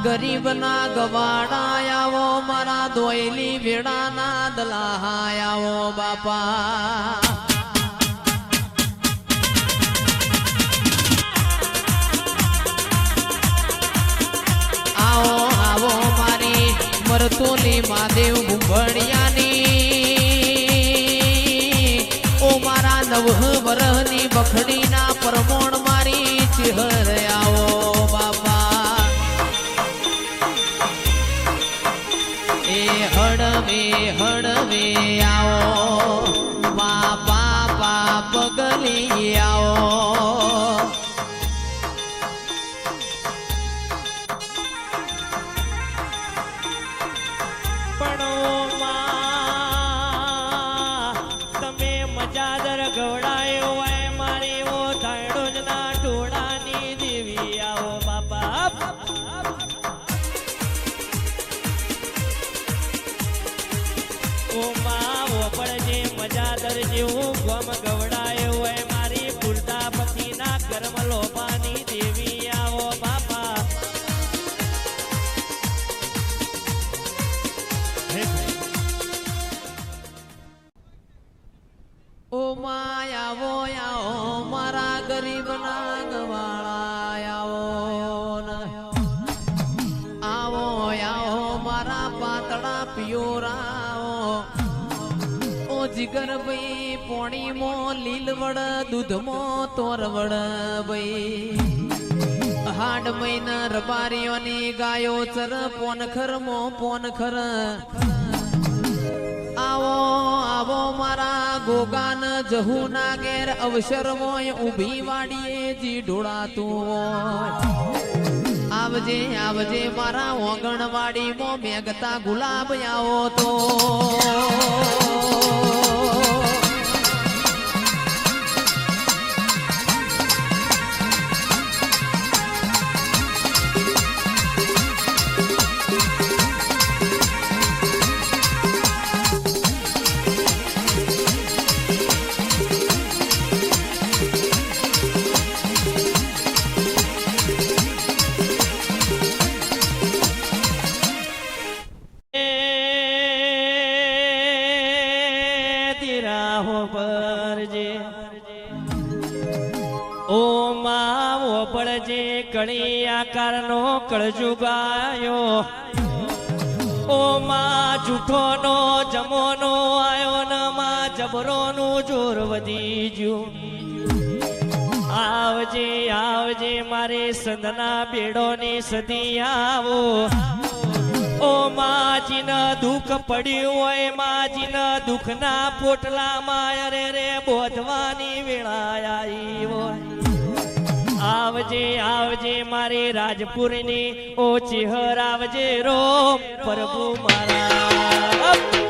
ગરીબ ના ગવાડા આવો મારા દોયલી વેડા ના દલાહા આવો બાપા આવો આવો મારી મરતોલી મહાદેવ ભૂંભણિયાની ઓ મારા નવ વરહની બખડી ના પરમોણ મારી ચિહર આવો બાપા એ હળવે હળવે આવો બાપા બાપ ગલી આવો તમે મજાદર ગવડાયો હોય મારી ઓ ધાયડોજ ના ટોળાની દેવી આવો બાપા ઓ માં ઓ પડજે મજાદર જેવું ગમ ગવડાયો હોય મારી પુરતાપતિ ના કર્મ લોપાની દેવી આવો બાપા ઓ માયાવો આવો મારા ગરીબ ના ગવાળા આવો આવો મારા પાતળા પિયોરાઓ ઓ જીગર ભાઈ પોણીમાં લીલવડ દૂધમાં તોરવડ ભાઈ હાડ મહિના રબારીઓની ગાયો ચર પોનખર મો પોનખર આવો આવો મારા ગોગાન જહુ ના ઘેર અવસર મોય ઊભી વાડીએ જી ઢોળાતું આવજે આવજે મારા ઓગણવાડી મો મેઘતા ગુલાબ આવો તો ઓ માં ઓ પડજે કણી આકારનો કળજુગાયો ઓ માં જૂઠોનો જમોનો આયો ન માં જબરોનું જોર વધી ગયું આવજે આવજે મારે સંધના બેડોની સદી આવો ઓ માજીના દુઃખ પડ્યું હોય માજીના દુઃખના પોટલામાં અરે રે બોધવાની વેળા આવી હોય આવજે આવજે મારી રાજપુરની ઓ ચિહર આવજે રો પ્રભુ મારા